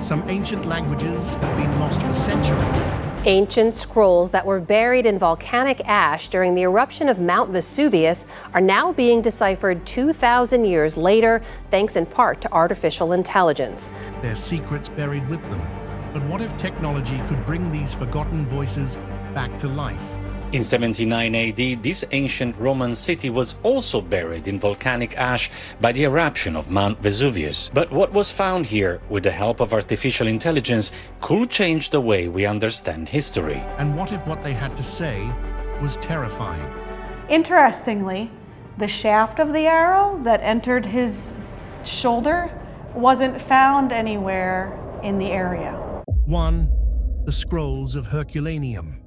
Some ancient languages have been lost for centuries. Ancient scrolls that were buried in volcanic ash during the eruption of Mount Vesuvius are now being deciphered 2,000 years later, thanks in part to artificial intelligence. Their secrets buried with them. But what if technology could bring these forgotten voices back to life? In 79 AD, this ancient Roman city was also buried in volcanic ash by the eruption of Mount Vesuvius. But what was found here, with the help of artificial intelligence, could change the way we understand history. And what if what they had to say was terrifying? Interestingly, the shaft of the arrow that entered his shoulder wasn't found anywhere in the area. 1. The Scrolls of Herculaneum.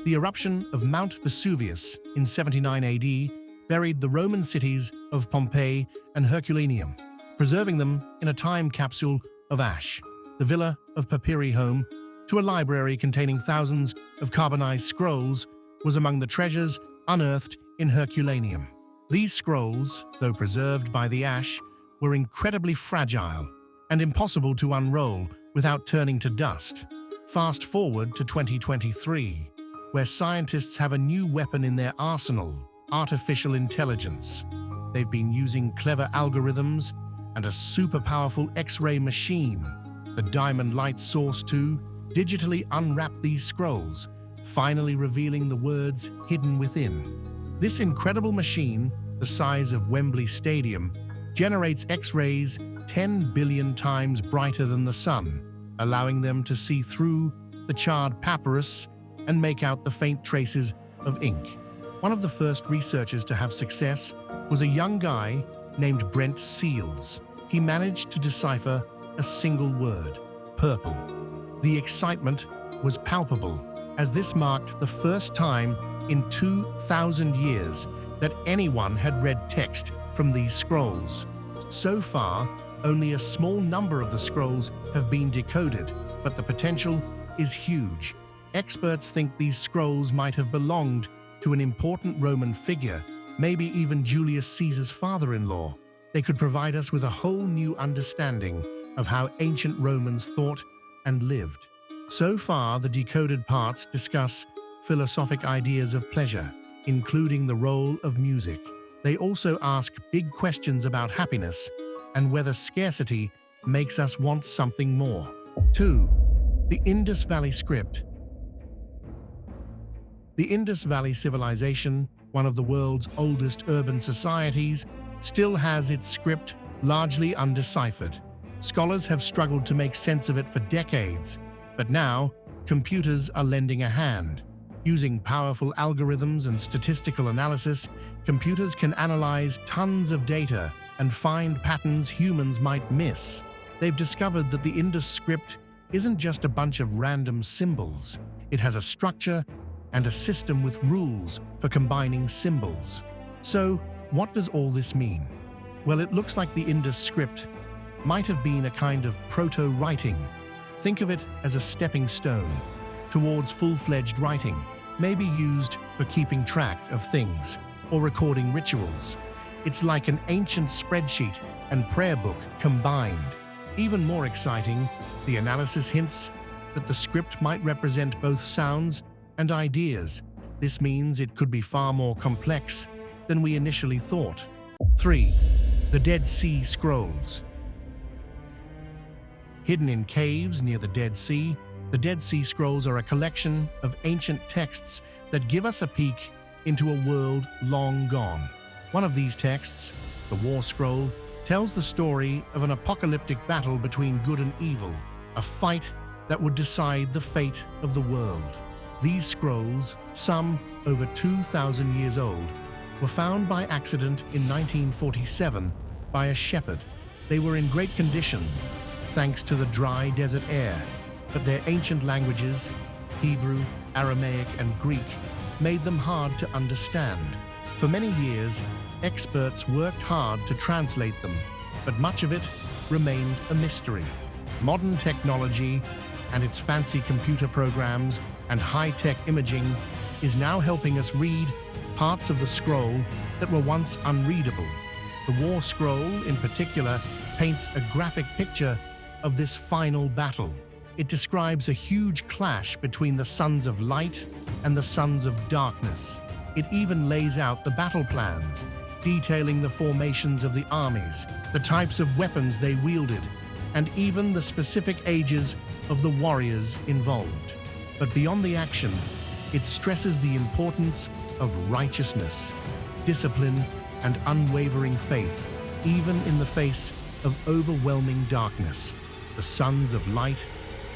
The eruption of Mount Vesuvius in 79 AD buried the Roman cities of Pompeii and Herculaneum, preserving them in a time capsule of ash. The villa of papyri home to a library containing thousands of carbonized scrolls was among the treasures unearthed in Herculaneum. These scrolls, though preserved by the ash, were incredibly fragile and impossible to unroll without turning to dust. Fast forward to 2023. Where scientists have a new weapon in their arsenal, artificial intelligence. They've been using clever algorithms and a super powerful X-ray machine, the diamond light source, to digitally unwrap these scrolls, finally revealing the words hidden within. This incredible machine, the size of Wembley Stadium, generates X-rays 10 billion times brighter than the sun, allowing them to see through the charred papyrus and make out the faint traces of ink. One of the first researchers to have success was a young guy named Brent Seals. He managed to decipher a single word, purple. The excitement was palpable, as this marked the first time in 2,000 years that anyone had read text from these scrolls. So far, only a small number of the scrolls have been decoded, but the potential is huge. Experts think these scrolls might have belonged to an important Roman figure, maybe even Julius Caesar's father-in-law. They could provide us with a whole new understanding of how ancient Romans thought and lived. So far, the decoded parts discuss philosophic ideas of pleasure, including the role of music. They also ask big questions about happiness and whether scarcity makes us want something more. 2. The Indus Valley Script. The Indus Valley Civilization, one of the world's oldest urban societies, still has its script largely undeciphered. Scholars have struggled to make sense of it for decades, but now computers are lending a hand. Using powerful algorithms and statistical analysis, computers can analyze tons of data and find patterns humans might miss. They've discovered that the Indus script isn't just a bunch of random symbols. It has a structure and a system with rules for combining symbols. So, what does all this mean? Well, it looks like the Indus script might have been a kind of proto-writing. Think of it as a stepping stone towards full-fledged writing, maybe used for keeping track of things or recording rituals. It's like an ancient spreadsheet and prayer book combined. Even more exciting, the analysis hints that the script might represent both sounds and ideas. This means it could be far more complex than we initially thought. 3. The Dead Sea Scrolls. Hidden in caves near the Dead Sea, the Dead Sea Scrolls are a collection of ancient texts that give us a peek into a world long gone. One of these texts, the War Scroll, tells the story of an apocalyptic battle between good and evil, a fight that would decide the fate of the world. These scrolls, some over 2,000 years old, were found by accident in 1947 by a shepherd. They were in great condition, thanks to the dry desert air, but their ancient languages, Hebrew, Aramaic, and Greek, made them hard to understand. For many years, experts worked hard to translate them, but much of it remained a mystery. Modern technology and its fancy computer programs and high-tech imaging is now helping us read parts of the scroll that were once unreadable. The War Scroll, in particular, paints a graphic picture of this final battle. It describes a huge clash between the sons of light and the sons of darkness. It even lays out the battle plans, detailing the formations of the armies, the types of weapons they wielded, and even the specific ages of the warriors involved. But beyond the action, it stresses the importance of righteousness, discipline, and unwavering faith, even in the face of overwhelming darkness. The sons of light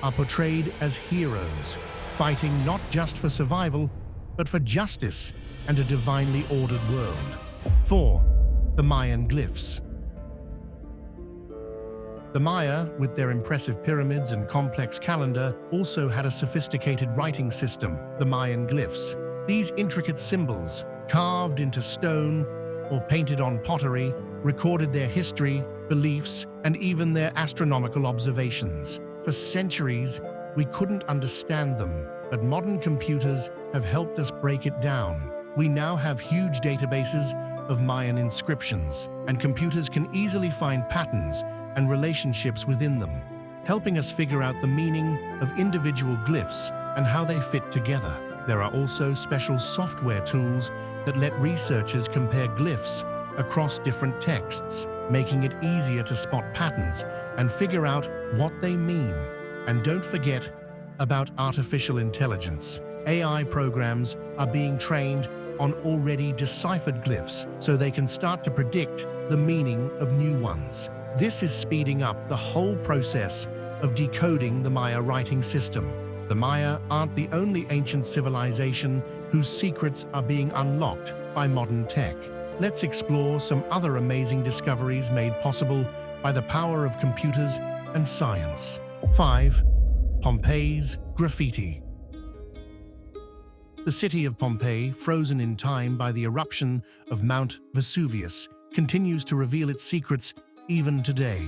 are portrayed as heroes, fighting not just for survival, but for justice and a divinely ordered world. 4. The Mayan glyphs. The Maya, with their impressive pyramids and complex calendar, also had a sophisticated writing system, the Mayan glyphs. These intricate symbols, carved into stone or painted on pottery, recorded their history, beliefs, and even their astronomical observations. For centuries, we couldn't understand them, but modern computers have helped us break it down. We now have huge databases of Mayan inscriptions, and computers can easily find patterns and relationships within them, helping us figure out the meaning of individual glyphs and how they fit together. There are also special software tools that let researchers compare glyphs across different texts, making it easier to spot patterns and figure out what they mean. And don't forget about artificial intelligence. AI programs are being trained on already deciphered glyphs so they can start to predict the meaning of new ones. This is speeding up the whole process of decoding the Maya writing system. The Maya aren't the only ancient civilization whose secrets are being unlocked by modern tech. Let's explore some other amazing discoveries made possible by the power of computers and science. 5. Pompeii's graffiti. The city of Pompeii, frozen in time by the eruption of Mount Vesuvius, continues to reveal its secrets even today.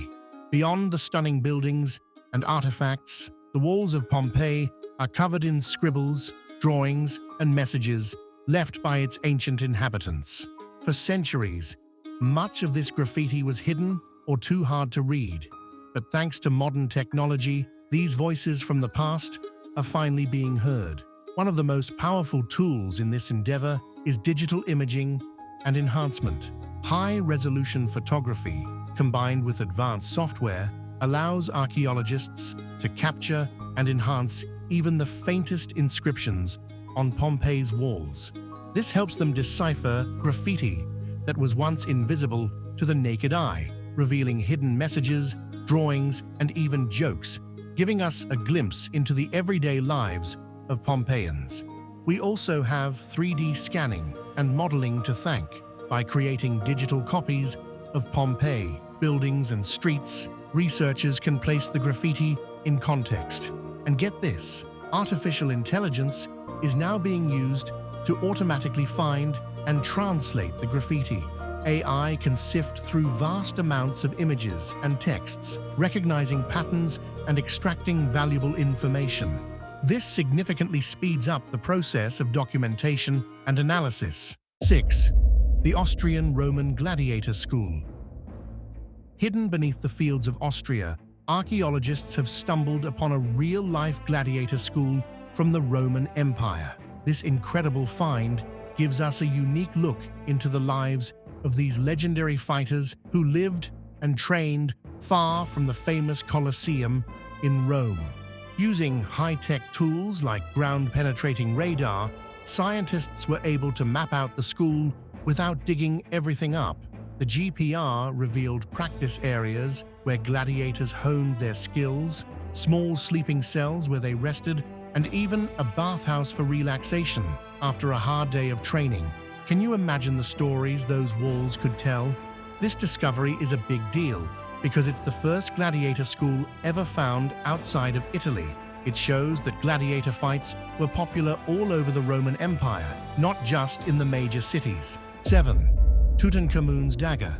Beyond the stunning buildings and artifacts, the walls of Pompeii are covered in scribbles, drawings, and messages left by its ancient inhabitants. For centuries, much of this graffiti was hidden or too hard to read. But thanks to modern technology, these voices from the past are finally being heard. One of the most powerful tools in this endeavor is digital imaging and enhancement. High-resolution photography, combined with advanced software, allows archaeologists to capture and enhance even the faintest inscriptions on Pompeii's walls. This helps them decipher graffiti that was once invisible to the naked eye, revealing hidden messages, drawings, and even jokes, giving us a glimpse into the everyday lives of Pompeians. We also have 3D scanning and modeling to thank. By creating digital copies of Pompeii, buildings and streets, researchers can place the graffiti in context. And get this, artificial intelligence is now being used to automatically find and translate the graffiti. AI can sift through vast amounts of images and texts, recognizing patterns and extracting valuable information. This significantly speeds up the process of documentation and analysis. 6. The Austrian Roman Gladiator School. Hidden beneath the fields of Austria, archaeologists have stumbled upon a real-life gladiator school from the Roman Empire. This incredible find gives us a unique look into the lives of these legendary fighters who lived and trained far from the famous Colosseum in Rome. Using high-tech tools like ground-penetrating radar, scientists were able to map out the school without digging everything up. The GPR revealed practice areas where gladiators honed their skills, small sleeping cells where they rested, and even a bathhouse for relaxation after a hard day of training. Can you imagine the stories those walls could tell? This discovery is a big deal because it's the first gladiator school ever found outside of Italy. It shows that gladiator fights were popular all over the Roman Empire, not just in the major cities. 7. Tutankhamun's dagger.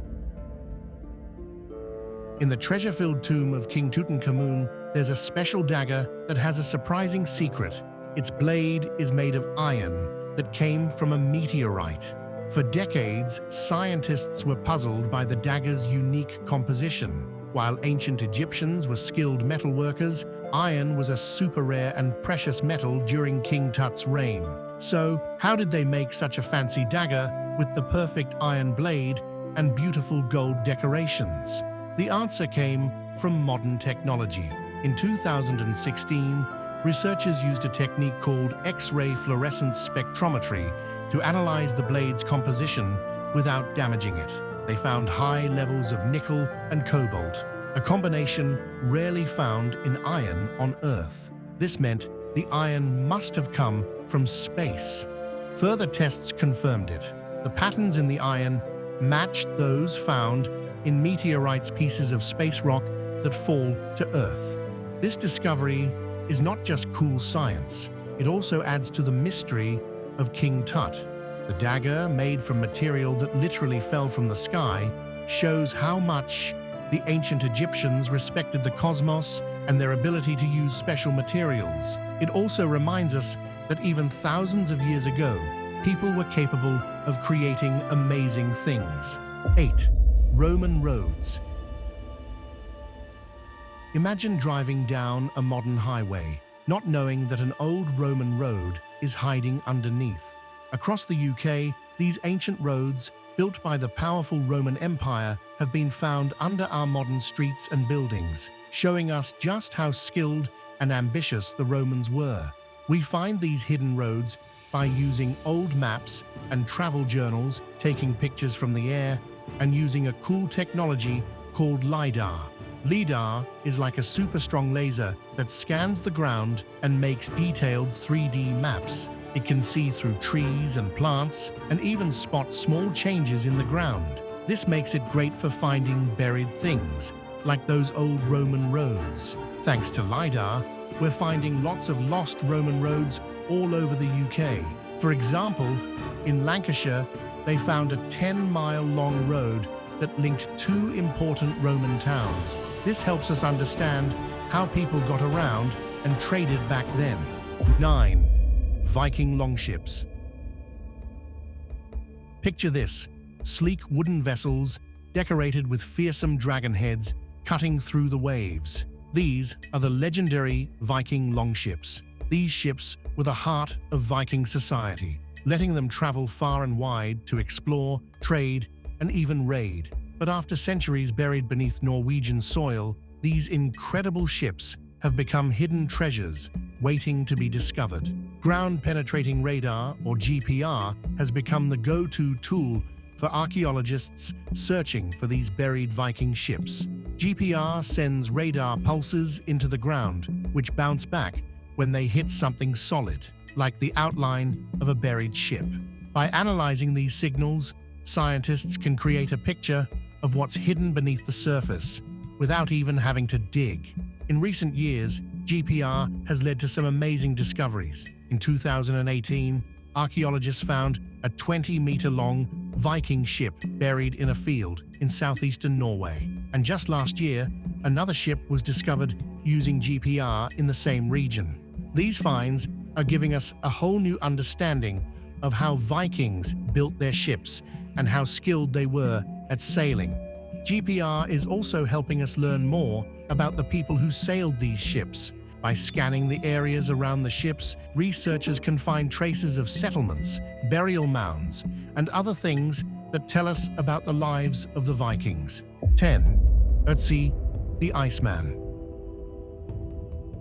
In the treasure-filled tomb of King Tutankhamun, there's a special dagger that has a surprising secret. Its blade is made of iron that came from a meteorite. For decades, scientists were puzzled by the dagger's unique composition. While ancient Egyptians were skilled metalworkers, iron was a super rare and precious metal during King Tut's reign. So, how did they make such a fancy dagger with the perfect iron blade and beautiful gold decorations? The answer came from modern technology. In 2016, researchers used a technique called X-ray fluorescence spectrometry to analyze the blade's composition without damaging it. They found high levels of nickel and cobalt, a combination rarely found in iron on Earth. This meant the iron must have come from space. Further tests confirmed it. The patterns in the iron matched those found in meteorites, pieces of space rock that fall to Earth. This discovery is not just cool science, it also adds to the mystery of King Tut. The dagger, made from material that literally fell from the sky, shows how much the ancient Egyptians respected the cosmos and their ability to use special materials. It also reminds us that even thousands of years ago, people were capable of creating amazing things. 8. Roman roads. Imagine driving down a modern highway, not knowing that an old Roman road is hiding underneath. Across the UK, these ancient roads, built by the powerful Roman Empire, have been found under our modern streets and buildings, showing us just how skilled and ambitious the Romans were. We find these hidden roads by using old maps and travel journals, taking pictures from the air, and using a cool technology called LiDAR. LiDAR is like a super strong laser that scans the ground and makes detailed 3D maps. It can see through trees and plants and even spot small changes in the ground. This makes it great for finding buried things, like those old Roman roads. Thanks to LiDAR, we're finding lots of lost Roman roads all over the UK. For example, in Lancashire, they found a 10-mile-long road that linked two important Roman towns. This helps us understand how people got around and traded back then. 9. Viking longships. Picture this: sleek wooden vessels decorated with fearsome dragon heads cutting through the waves. These are the legendary Viking longships. These ships were the heart of Viking society, letting them travel far and wide to explore, trade, and even raid. But after centuries buried beneath Norwegian soil, these incredible ships have become hidden treasures waiting to be discovered. Ground-penetrating radar, or GPR, has become the go-to tool for archaeologists searching for these buried Viking ships. GPR sends radar pulses into the ground, which bounce back when they hit something solid, like the outline of a buried ship. By analyzing these signals, scientists can create a picture of what's hidden beneath the surface without even having to dig. In recent years, GPR has led to some amazing discoveries. In 2018, archaeologists found a 20-meter-long Viking ship buried in a field in southeastern Norway. And just last year, another ship was discovered using GPR in the same region. These finds are giving us a whole new understanding of how Vikings built their ships and how skilled they were at sailing. GPR is also helping us learn more about the people who sailed these ships. By scanning the areas around the ships, researchers can find traces of settlements, burial mounds, and other things that tell us about the lives of the Vikings. 10. Ötzi, the Iceman.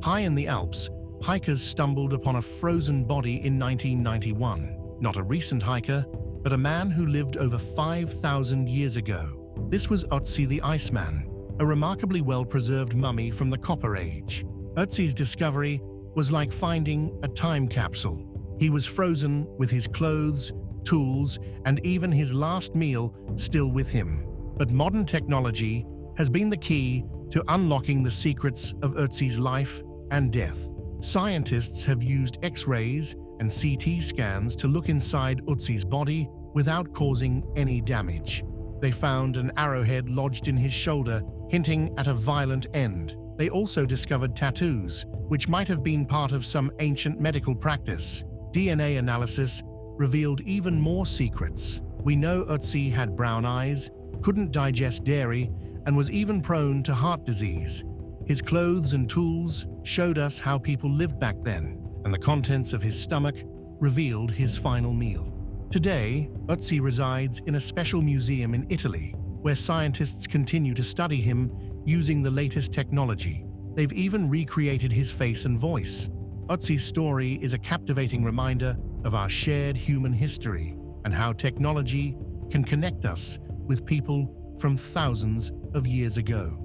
High in the Alps, hikers stumbled upon a frozen body in 1991. Not a recent hiker, but a man who lived over 5,000 years ago. This was Ötzi the Iceman, a remarkably well-preserved mummy from the Copper Age. Ötzi's discovery was like finding a time capsule. He was frozen with his clothes, tools, and even his last meal still with him. But modern technology has been the key to unlocking the secrets of Ötzi's life and death. Scientists have used X-rays and CT scans to look inside Ötzi's body without causing any damage. They found an arrowhead lodged in his shoulder, hinting at a violent end. They also discovered tattoos, which might have been part of some ancient medical practice. DNA analysis revealed even more secrets. We know Ötzi had brown eyes, couldn't digest dairy, and was even prone to heart disease. His clothes and tools showed us how people lived back then, and the contents of his stomach revealed his final meal. Today, Ötzi resides in a special museum in Italy, where scientists continue to study him using the latest technology. They've even recreated his face and voice. Ötzi's story is a captivating reminder of our shared human history and how technology can connect us with people from thousands of years ago.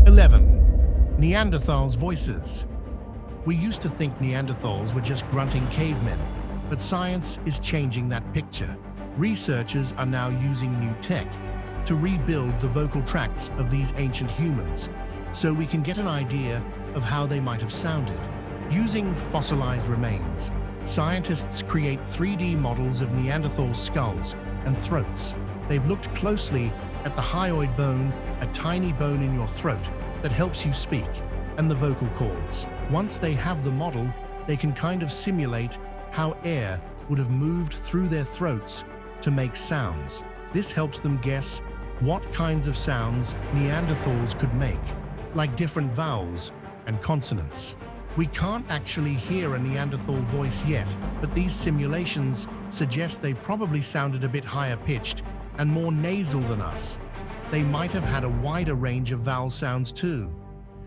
11. Neanderthals' voices. We used to think Neanderthals were just grunting cavemen, but science is changing that picture. Researchers are now using new tech to rebuild the vocal tracts of these ancient humans, so we can get an idea of how they might have sounded. Using fossilized remains, scientists create 3D models of Neanderthal skulls and throats. They've looked closely at the hyoid bone, a tiny bone in your throat that helps you speak, and the vocal cords. Once they have the model, they can kind of simulate how air would have moved through their throats to make sounds. This helps them guess what kinds of sounds Neanderthals could make, like different vowels and consonants. We can't actually hear a Neanderthal voice yet, but these simulations suggest they probably sounded a bit higher pitched and more nasal than us. They might have had a wider range of vowel sounds too.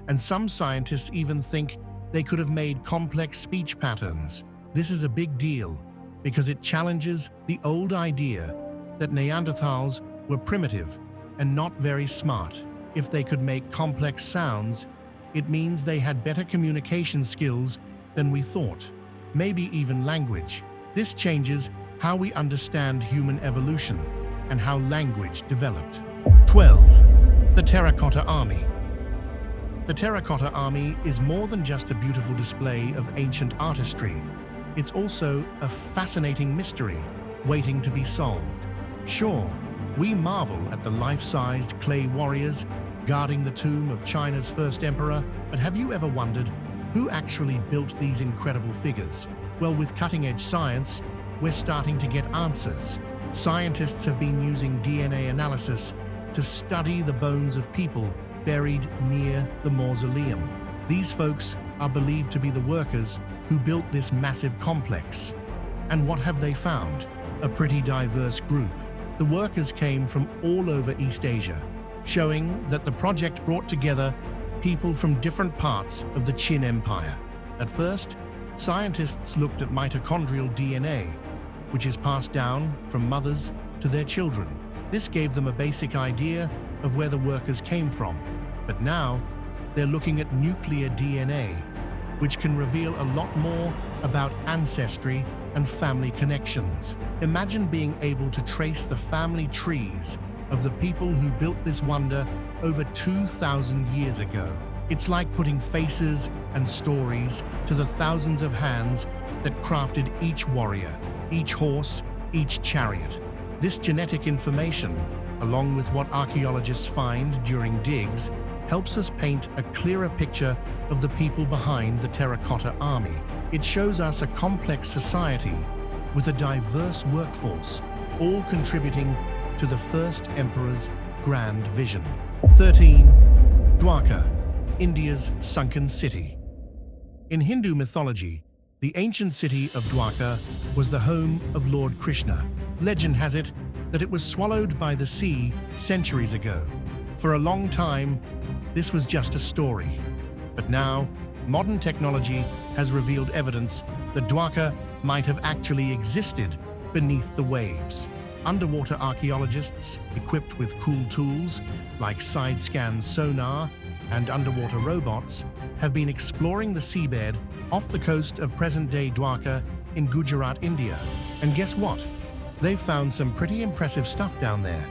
And some scientists even think they could have made complex speech patterns. This is a big deal because it challenges the old idea that Neanderthals were primitive and not very smart. If they could make complex sounds, it means they had better communication skills than we thought, maybe even language. This changes how we understand human evolution and how language developed. 12. The Terracotta Army. The Terracotta Army is more than just a beautiful display of ancient artistry. It's also a fascinating mystery waiting to be solved. Sure, we marvel at the life-sized clay warriors guarding the tomb of China's first emperor, but have you ever wondered who actually built these incredible figures? Well, with cutting-edge science, we're starting to get answers. Scientists have been using DNA analysis to study the bones of people buried near the mausoleum. These folks are believed to be the workers who built this massive complex. And what have they found? A pretty diverse group. The workers came from all over East Asia, showing that the project brought together people from different parts of the Qin Empire. At first, scientists looked at mitochondrial DNA, which is passed down from mothers to their children. This gave them a basic idea of where the workers came from. But now, they're looking at nuclear DNA, which can reveal a lot more about ancestry and family connections. Imagine being able to trace the family trees of the people who built this wonder over 2,000 years ago. It's like putting faces and stories to the thousands of hands that crafted each warrior, each horse, each chariot. This genetic information, along with what archaeologists find during digs, helps us paint a clearer picture of the people behind the Terracotta Army. It shows us a complex society with a diverse workforce, all contributing to the first emperor's grand vision. 13. Dwarka, India's sunken city. In Hindu mythology, the ancient city of Dwarka was the home of Lord Krishna. Legend has it that it was swallowed by the sea centuries ago. For a long time, this was just a story. But now, modern technology has revealed evidence that Dwarka might have actually existed beneath the waves. Underwater archaeologists, equipped with cool tools like side-scan sonar and underwater robots, have been exploring the seabed off the coast of present-day Dwarka in Gujarat, India. And guess what? They've found some pretty impressive stuff down there.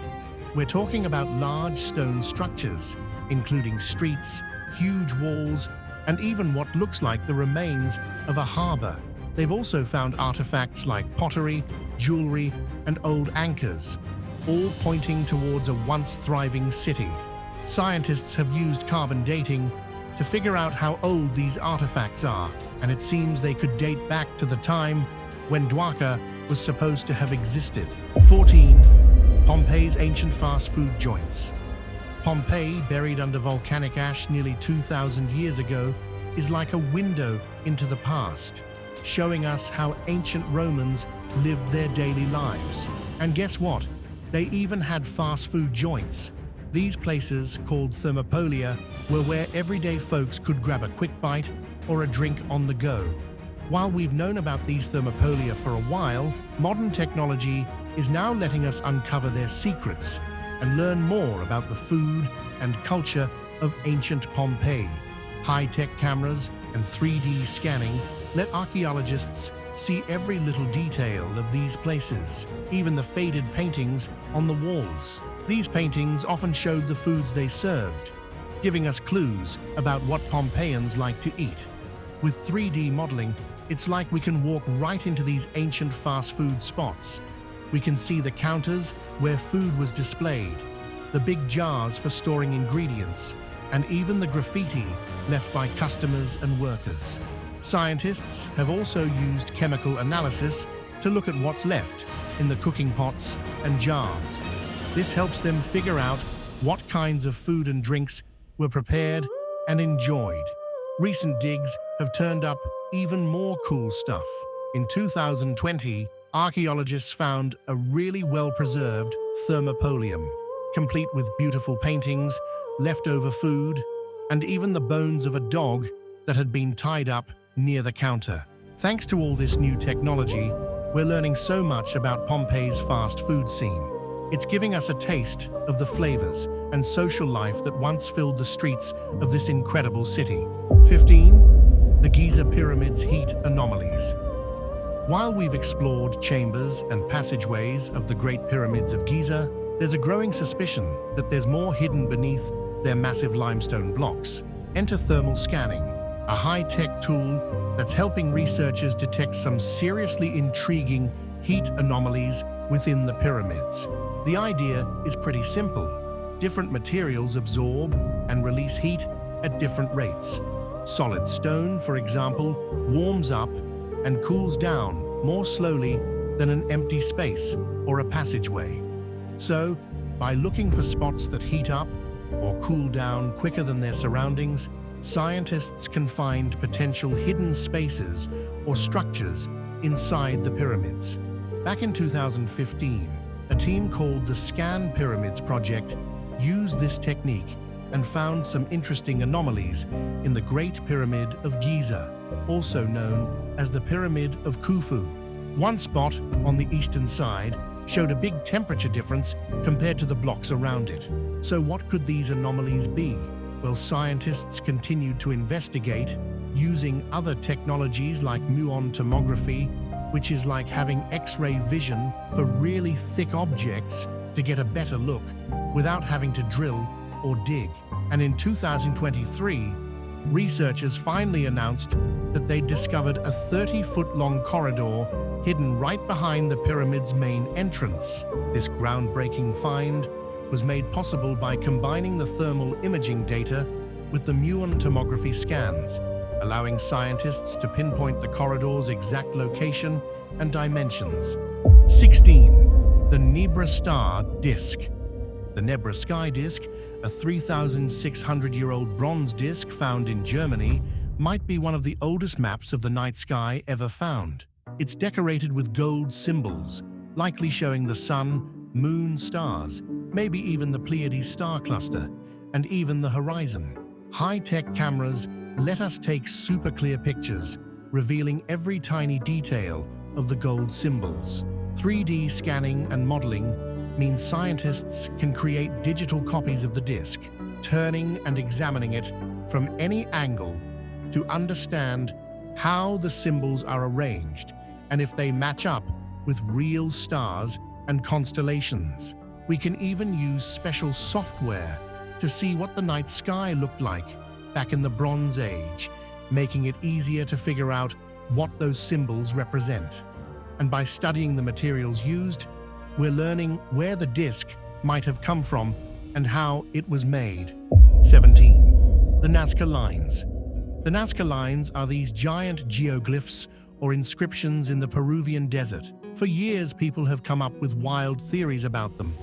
We're talking about large stone structures, including streets, huge walls, and even what looks like the remains of a harbor. They've also found artifacts like pottery, jewelry, and old anchors, all pointing towards a once thriving city. Scientists have used carbon dating to figure out how old these artifacts are, and it seems they could date back to the time when Dwarka was supposed to have existed. 14. Pompeii's ancient fast food joints. Pompeii, buried under volcanic ash nearly 2,000 years ago, is like a window into the past, showing us how ancient Romans lived their daily lives. And guess what? They even had fast food joints. These places, called thermopolia, were where everyday folks could grab a quick bite or a drink on the go. While we've known about these thermopolia for a while, modern technology is now letting us uncover their secrets and learn more about the food and culture of ancient Pompeii. High-tech cameras and 3D scanning let archaeologists see every little detail of these places, even the faded paintings on the walls. These paintings often showed the foods they served, giving us clues about what Pompeians like to eat. With 3D modeling, it's like we can walk right into these ancient fast food spots. We can see the counters where food was displayed, the big jars for storing ingredients, and even the graffiti left by customers and workers. Scientists have also used chemical analysis to look at what's left in the cooking pots and jars. This helps them figure out what kinds of food and drinks were prepared and enjoyed. Recent digs have turned up even more cool stuff. In 2020, archaeologists found a really well-preserved thermopolium, complete with beautiful paintings, leftover food, and even the bones of a dog that had been tied up near the counter. Thanks to all this new technology, we're learning so much about Pompeii's fast food scene. It's giving us a taste of the flavors and social life that once filled the streets of this incredible city. 15. The Giza Pyramid's heat anomalies. While we've explored chambers and passageways of the Great Pyramids of Giza, there's a growing suspicion that there's more hidden beneath their massive limestone blocks. Enter thermal scanning, a high-tech tool that's helping researchers detect some seriously intriguing heat anomalies within the pyramids. The idea is pretty simple. Different materials absorb and release heat at different rates. Solid stone, for example, warms up and cools down more slowly than an empty space or a passageway. So, by looking for spots that heat up or cool down quicker than their surroundings, scientists can find potential hidden spaces or structures inside the pyramids. Back in 2015, a team called the Scan Pyramids Project used this technique and found some interesting anomalies in the Great Pyramid of Giza, also known as the Pyramid of Khufu. One spot on the eastern side showed a big temperature difference compared to the blocks around it. So what could these anomalies be? Well, scientists continued to investigate using other technologies like muon tomography, which is like having X-ray vision for really thick objects to get a better look without having to drill or dig. And in 2023, researchers finally announced that they discovered a 30-foot-long corridor hidden right behind the pyramid's main entrance. This groundbreaking find was made possible by combining the thermal imaging data with the muon tomography scans, allowing scientists to pinpoint the corridor's exact location and dimensions. 16. The Nebra Star Disk. The Nebra Sky Disk, a 3,600-year-old bronze disk found in Germany, might be one of the oldest maps of the night sky ever found. It's decorated with gold symbols, likely showing the sun, moon, stars, maybe even the Pleiades star cluster, and even the horizon. High-tech cameras let us take super clear pictures, revealing every tiny detail of the gold symbols. 3D scanning and modeling means scientists can create digital copies of the disk, turning and examining it from any angle to understand how the symbols are arranged and if they match up with real stars and constellations. We can even use special software to see what the night sky looked like back in the Bronze Age, making it easier to figure out what those symbols represent. And by studying the materials used, we're learning where the disk might have come from and how it was made. 17. The Nazca Lines. The Nazca Lines are these giant geoglyphs or inscriptions in the Peruvian desert. For years, people have come up with wild theories about them,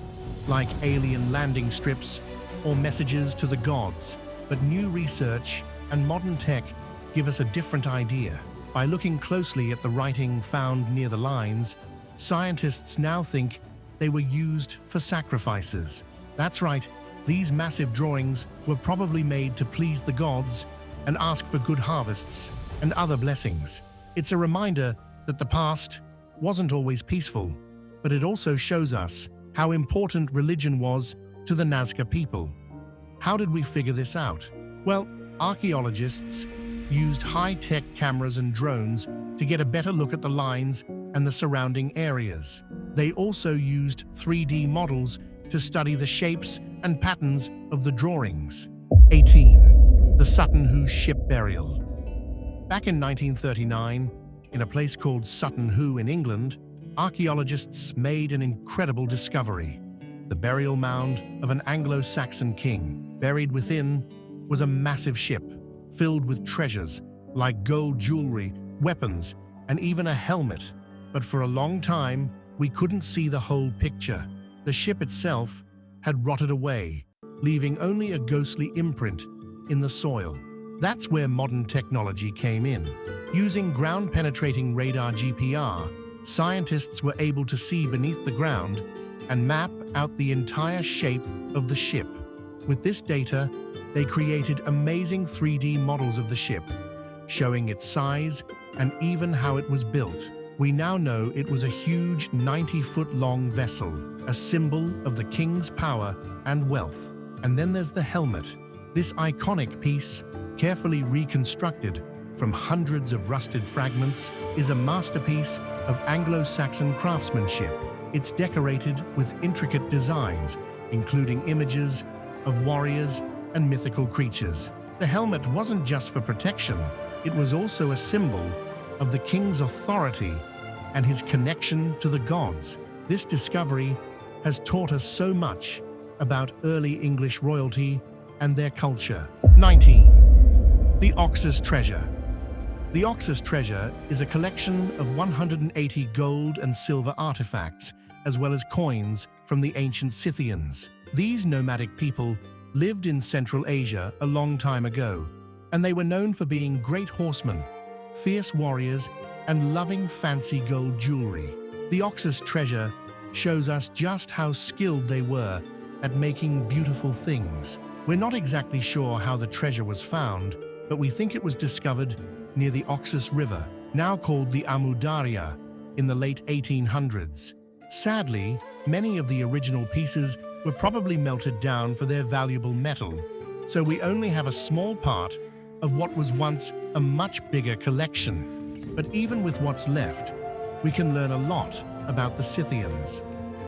like alien landing strips or messages to the gods, but new research and modern tech give us a different idea. By looking closely at the writing found near the lines, scientists now think they were used for sacrifices. That's right, these massive drawings were probably made to please the gods and ask for good harvests and other blessings. It's a reminder that the past wasn't always peaceful, but it also shows us how important religion was to the Nazca people. How did we figure this out? Well, archaeologists used high-tech cameras and drones to get a better look at the lines and the surrounding areas. They also used 3D models to study the shapes and patterns of the drawings. 18. The Sutton Hoo Ship Burial. Back in 1939, in a place called Sutton Hoo in England, archaeologists made an incredible discovery. The burial mound of an Anglo-Saxon king. Buried within was a massive ship filled with treasures like gold jewelry, weapons, and even a helmet. But for a long time, we couldn't see the whole picture. The ship itself had rotted away, leaving only a ghostly imprint in the soil. That's where modern technology came in. Using ground-penetrating radar GPR, scientists were able to see beneath the ground and map out the entire shape of the ship. With this data, they created amazing 3D models of the ship, showing its size and even how it was built. We now know it was a huge 90-foot-long vessel, a symbol of the king's power and wealth. And then there's the helmet. This iconic piece, carefully reconstructed from hundreds of rusted fragments, is a masterpiece of Anglo-Saxon craftsmanship. It's decorated with intricate designs, including images of warriors and mythical creatures. The helmet wasn't just for protection, it was also a symbol of the king's authority and his connection to the gods. This discovery has taught us so much about early English royalty and their culture. 19. The Oxus Treasure. The Oxus Treasure is a collection of 180 gold and silver artifacts, as well as coins from the ancient Scythians. These nomadic people lived in Central Asia a long time ago, and they were known for being great horsemen, fierce warriors, and loving fancy gold jewelry. The Oxus Treasure shows us just how skilled they were at making beautiful things. We're not exactly sure how the treasure was found, but we think it was discovered near the Oxus River, now called the Amu Darya, in the late 1800s. Sadly, many of the original pieces were probably melted down for their valuable metal, so we only have a small part of what was once a much bigger collection. But even with what's left, we can learn a lot about the Scythians.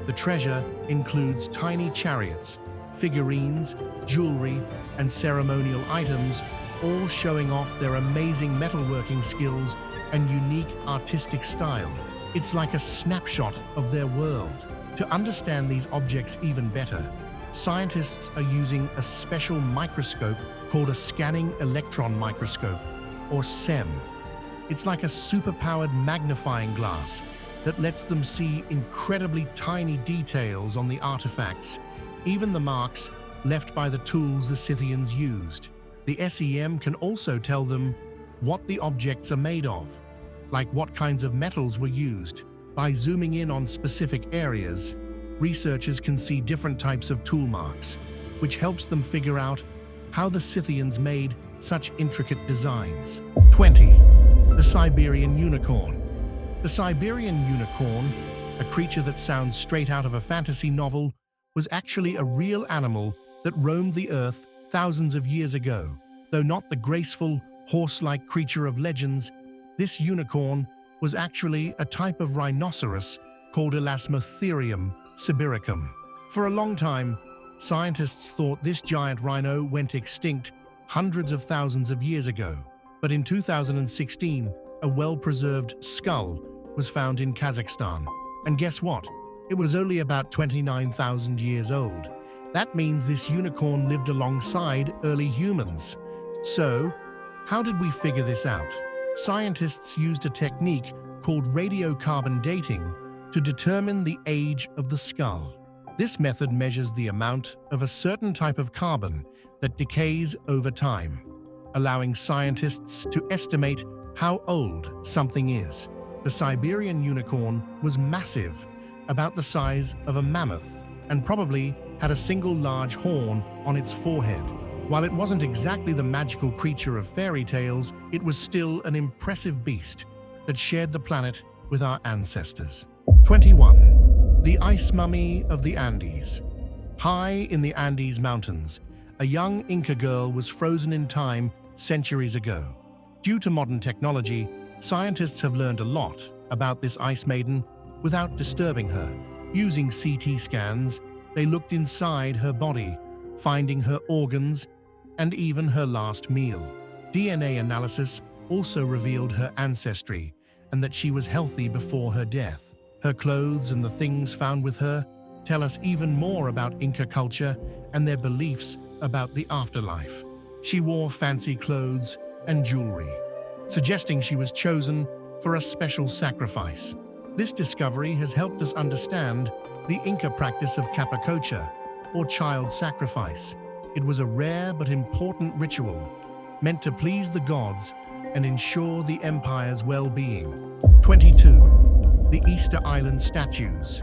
The treasure includes tiny chariots, figurines, jewelry, and ceremonial items, all showing off their amazing metalworking skills and unique artistic style. It's like a snapshot of their world. To understand these objects even better, scientists are using a special microscope called a scanning electron microscope, or SEM. It's like a superpowered magnifying glass that lets them see incredibly tiny details on the artifacts, even the marks left by the tools the Scythians used. The SEM can also tell them what the objects are made of, like what kinds of metals were used. By zooming in on specific areas, researchers can see different types of tool marks, which helps them figure out how the Scythians made such intricate designs. 20. The Siberian Unicorn. The Siberian unicorn, a creature that sounds straight out of a fantasy novel, was actually a real animal that roamed the earth thousands of years ago. Though not the graceful, horse-like creature of legends, this unicorn was actually a type of rhinoceros called Elasmotherium sibiricum. For a long time, scientists thought this giant rhino went extinct hundreds of thousands of years ago. But in 2016, a well-preserved skull was found in Kazakhstan. And guess what? It was only about 29,000 years old. That means this unicorn lived alongside early humans. So, how did we figure this out? Scientists used a technique called radiocarbon dating to determine the age of the skull. This method measures the amount of a certain type of carbon that decays over time, allowing scientists to estimate how old something is. The Siberian unicorn was massive, about the size of a mammoth, and probably had a single large horn on its forehead. While it wasn't exactly the magical creature of fairy tales, it was still an impressive beast that shared the planet with our ancestors. 21. The Ice Mummy of the Andes. High in the Andes Mountains, a young Inca girl was frozen in time centuries ago. Due to modern technology, scientists have learned a lot about this ice maiden without disturbing her. Using CT scans, they looked inside her body, finding her organs and even her last meal. DNA analysis also revealed her ancestry and that she was healthy before her death. Her clothes and the things found with her tell us even more about Inca culture and their beliefs about the afterlife. She wore fancy clothes and jewelry, suggesting she was chosen for a special sacrifice. This discovery has helped us understand the Inca practice of capacocha, or child sacrifice. It was a rare but important ritual, meant to please the gods and ensure the empire's well-being. 22. The Easter Island Statues.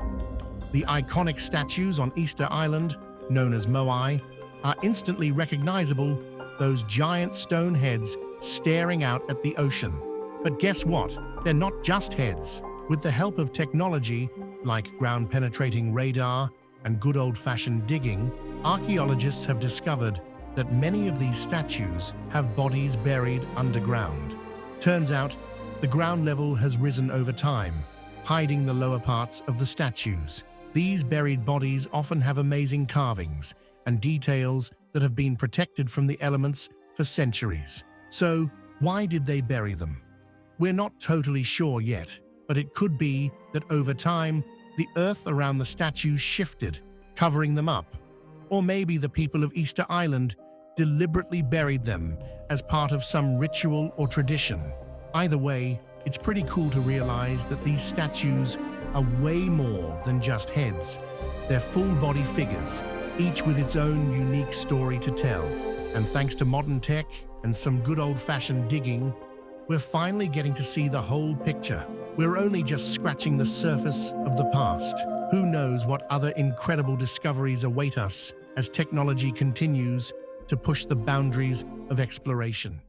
The iconic statues on Easter Island, known as Moai, are instantly recognizable, those giant stone heads staring out at the ocean. But guess what? They're not just heads. With the help of technology like ground-penetrating radar and good old-fashioned digging, archaeologists have discovered that many of these statues have bodies buried underground. Turns out, the ground level has risen over time, hiding the lower parts of the statues. These buried bodies often have amazing carvings and details that have been protected from the elements for centuries. So, why did they bury them? We're not totally sure yet, but it could be that over time, the earth around the statues shifted, covering them up. Or maybe the people of Easter Island deliberately buried them as part of some ritual or tradition. Either way, it's pretty cool to realize that these statues are way more than just heads. They're full-body figures, each with its own unique story to tell. And thanks to modern tech and some good old-fashioned digging, we're finally getting to see the whole picture. We're only just scratching the surface of the past. Who knows what other incredible discoveries await us as technology continues to push the boundaries of exploration.